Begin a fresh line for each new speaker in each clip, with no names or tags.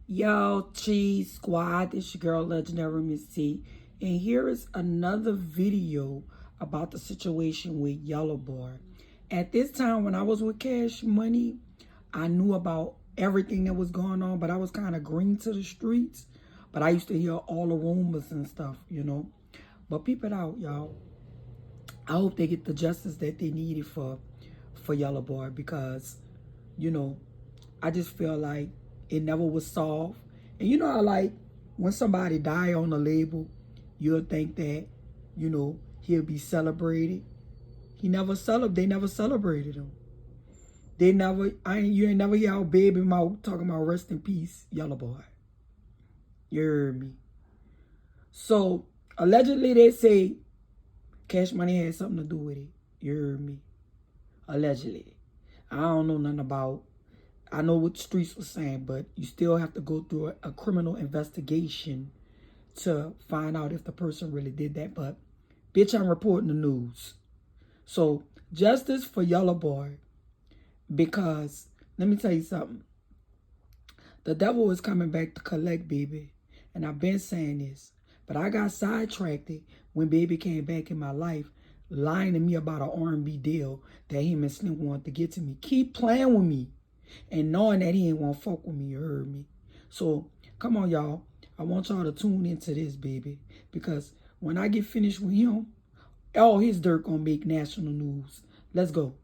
Yo, Cheese Squad, it's your girl Legendarymstee, and here is another video about the situation with Yella Boy. At this time, when I was with Cash Money, I knew about everything that was going on, but I was kind of green to the streets. But I used to hear all the rumors and stuff, you know. But peep it out, y'all. I hope they get the justice that they needed for Yella Boy, because, you know, I just feel like it never was solved. And you know how, like, when somebody die on a label, you'll think that, you know, he'll be celebrated. They never celebrated him. You ain't never hear our baby mouth talking about rest in peace, Yella Boy. You heard me? So, allegedly they say Cash Money had something to do with it. You heard me? Allegedly. I don't know nothing about. I know what the streets was saying, but you still have to go through a criminal investigation to find out if the person really did that. But, bitch, I'm reporting the news. So, justice for Yella Boy. Because, let me tell you something. The devil is coming back to collect, baby. And I've been saying this. But I got sidetracked when baby came back in my life, lying to me about an R&B deal that him and Slim wanted to get to me. Keep playing with me. And knowing that he ain't want to fuck with me, you heard me? So, come on, y'all. I want y'all to tune into this, baby. Because when I get finished with him, all his dirt gonna make national news. Let's go.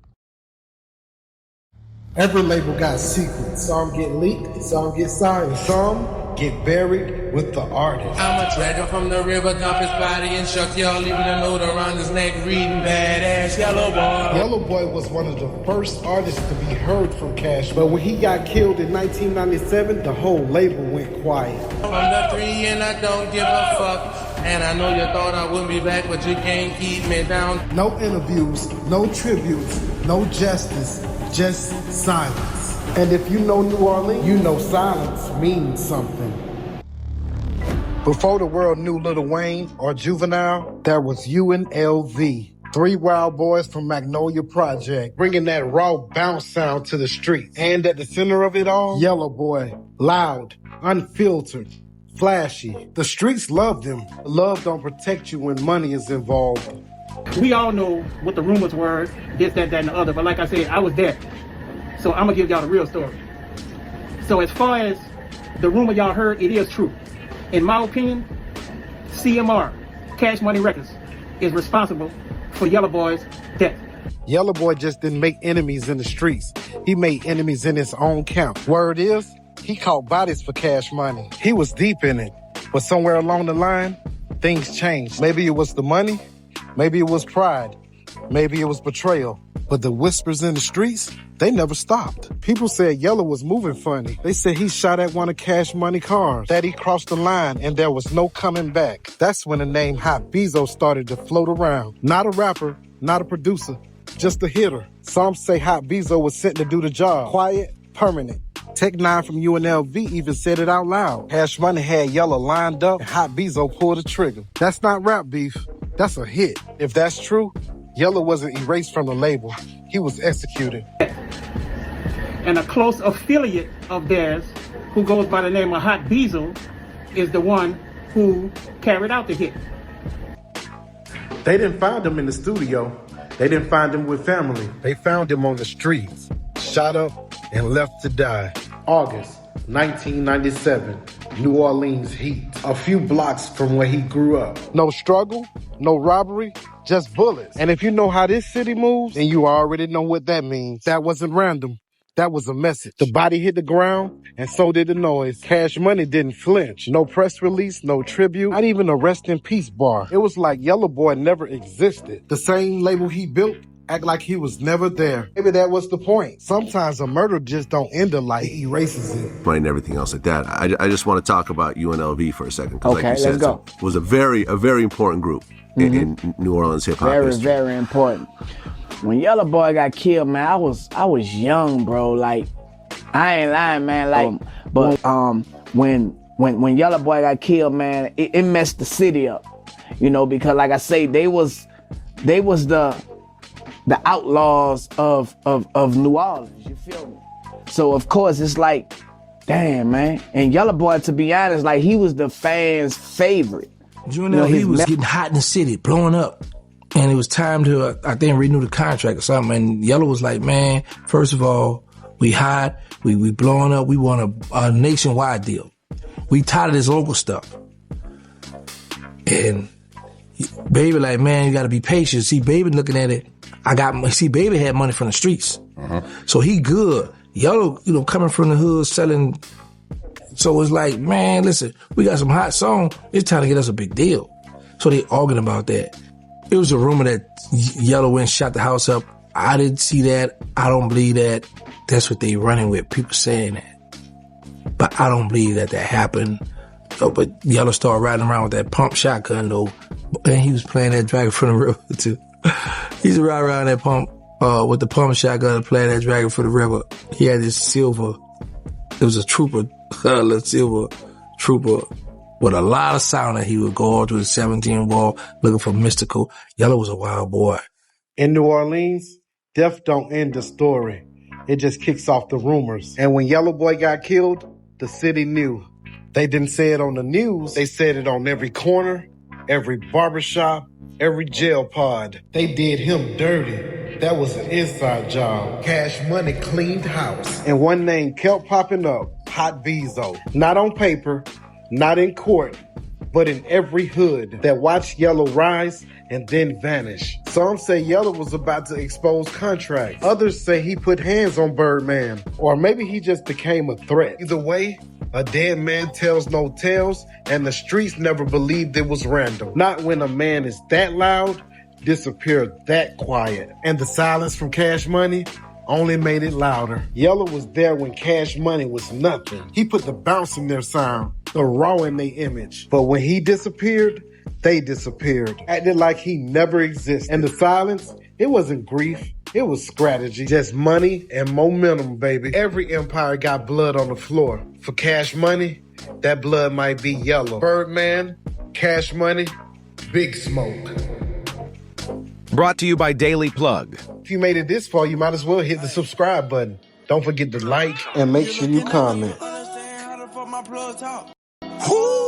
Every label got secrets. Some get leaked, some get signed, some get buried with the artist.
I'ma drag him from the river, dump his body and shuck y'all, leaving a note around his neck, reading badass Yella Boy.
Yella Boy was one of the first artists to be heard from Cash, but when he got killed in 1997, the whole label went quiet.
From the 3 and I don't give a fuck. And I know you thought I wouldn't be back, but you can't keep me down.
No interviews, no tributes, no justice, just silence. And if you know New Orleans, you know silence means something. Before the world knew Lil Wayne or Juvenile, there was UNLV. 3 wild boys from Magnolia Project, bringing that raw bounce sound to the street. And at the center of it all, Yella Boy, loud, unfiltered, flashy. The streets loved him. Love don't protect you when money is involved.
We all know what the rumors were, this, that, and the other. But like I said, I was there. So I'm going to give y'all the real story. So as far as the rumor y'all heard, it is true. In my opinion, CMR, Cash Money Records, is responsible for Yella Boy's death.
Yella Boy just didn't make enemies in the streets. He made enemies in his own camp. Word is, he caught bodies for Cash Money. He was deep in it. But somewhere along the line, things changed. Maybe it was the money. Maybe it was pride. Maybe it was betrayal. But the whispers in the streets, they never stopped. People said Yella was moving funny. They said he shot at one of Cash Money cars, that he crossed the line and there was no coming back. That's when the name Hot Bezo started to float around. Not a rapper, not a producer, just a hitter. Some say Hot Bezo was sent to do the job. Quiet, permanent. Tech 9 from UNLV even said it out loud. Cash Money had Yella lined up and Hot Bezo pulled the trigger. That's not rap beef. That's a hit. If that's true, Yella wasn't erased from the label. He was executed.
And a close affiliate of theirs, who goes by the name of Hot Bezo, is the one who carried out the hit.
They didn't find him in the studio. They didn't find him with family. They found him on the streets, shot up and left to die. August 1997, New Orleans heat. A few blocks from where he grew up. No struggle, no robbery, just bullets. And if you know how this city moves, then you already know what that means. That wasn't random. That was a message. The body hit the ground, and so did the noise. Cash Money didn't flinch. No press release, no tribute, not even a rest in peace bar. It was like Yella Boy never existed. The same label he built act like he was never there. Maybe that was the point. Sometimes a murder just don't end a life. It erases it.
And everything else like that. I just want to talk about UNLV for a second.
Okay,
like you said,
let's go.
It was a very important group in New Orleans hip hop history.
Very important. When Yella Boy got killed, man, I was young, bro. Like, I ain't lying, man. Like, but when Yella Boy got killed, man, it messed the city up. You know, because like I say, they was the outlaws of New Orleans. You feel me? So of course it's like Damn, man. And Yella Boy, to be honest, like, he was the fans' favorite.
UNLV was getting hot in the city, blowing up. And it was time to, I think, renew the contract or something. And Yella was like, man, first of all, we hot, we blowing up, we want a nationwide deal. We tired of this local stuff. And Baby like, man, you gotta be patient. See, Baby looking at it, Baby had money from the streets. So he good. Yellow, coming from the hood selling. So it's like, man, listen, we got some hot song. It's time to get us a big deal. So they arguing about that. It was a rumor that Yellow went and shot the house up. I didn't see that. I don't believe that. That's what they running with. People saying that. But I don't believe that happened. So, but Yellow started riding around with that pump shotgun though. And he was playing that Dragon from the River too. He used to ride around that pump, with the pump shotgun and playing that Dragon from the River. He had this silver, it was a trooper, a silver trooper with a lot of sound, and he would go all to the 17 wall looking for mystical. Yellow was a wild boy.
In New Orleans, death don't end the story. It just kicks off the rumors. And when Yella Boy got killed, the city knew. They didn't say it on the news. They said it on every corner, every barbershop, every jail pod. They did him dirty. That was an inside job. Cash Money cleaned house. And one name kept popping up, Hot Bezo. Not on paper, not in court, but in every hood that watched Yellow rise and then vanish. Some say Yellow was about to expose contracts. Others say he put hands on Birdman. Or maybe he just became a threat. Either way, a dead man tells no tales, and the streets never believed it was random. Not when a man is that loud, disappeared that quiet. And the silence from Cash Money only made it louder. Yella was there when Cash Money was nothing. He put the bounce in their sound, the raw in their image. But when he disappeared, they disappeared. Acted like he never existed. And the silence, it wasn't grief. It was strategy. Just money and momentum, baby. Every empire got blood on the floor. For Cash Money, that blood might be yellow. Birdman, Cash Money, Big Smoke.
Brought to you by Daily Plug.
If you made it this far, you might as well hit the subscribe button. Don't forget to like and make sure you comment.
Who?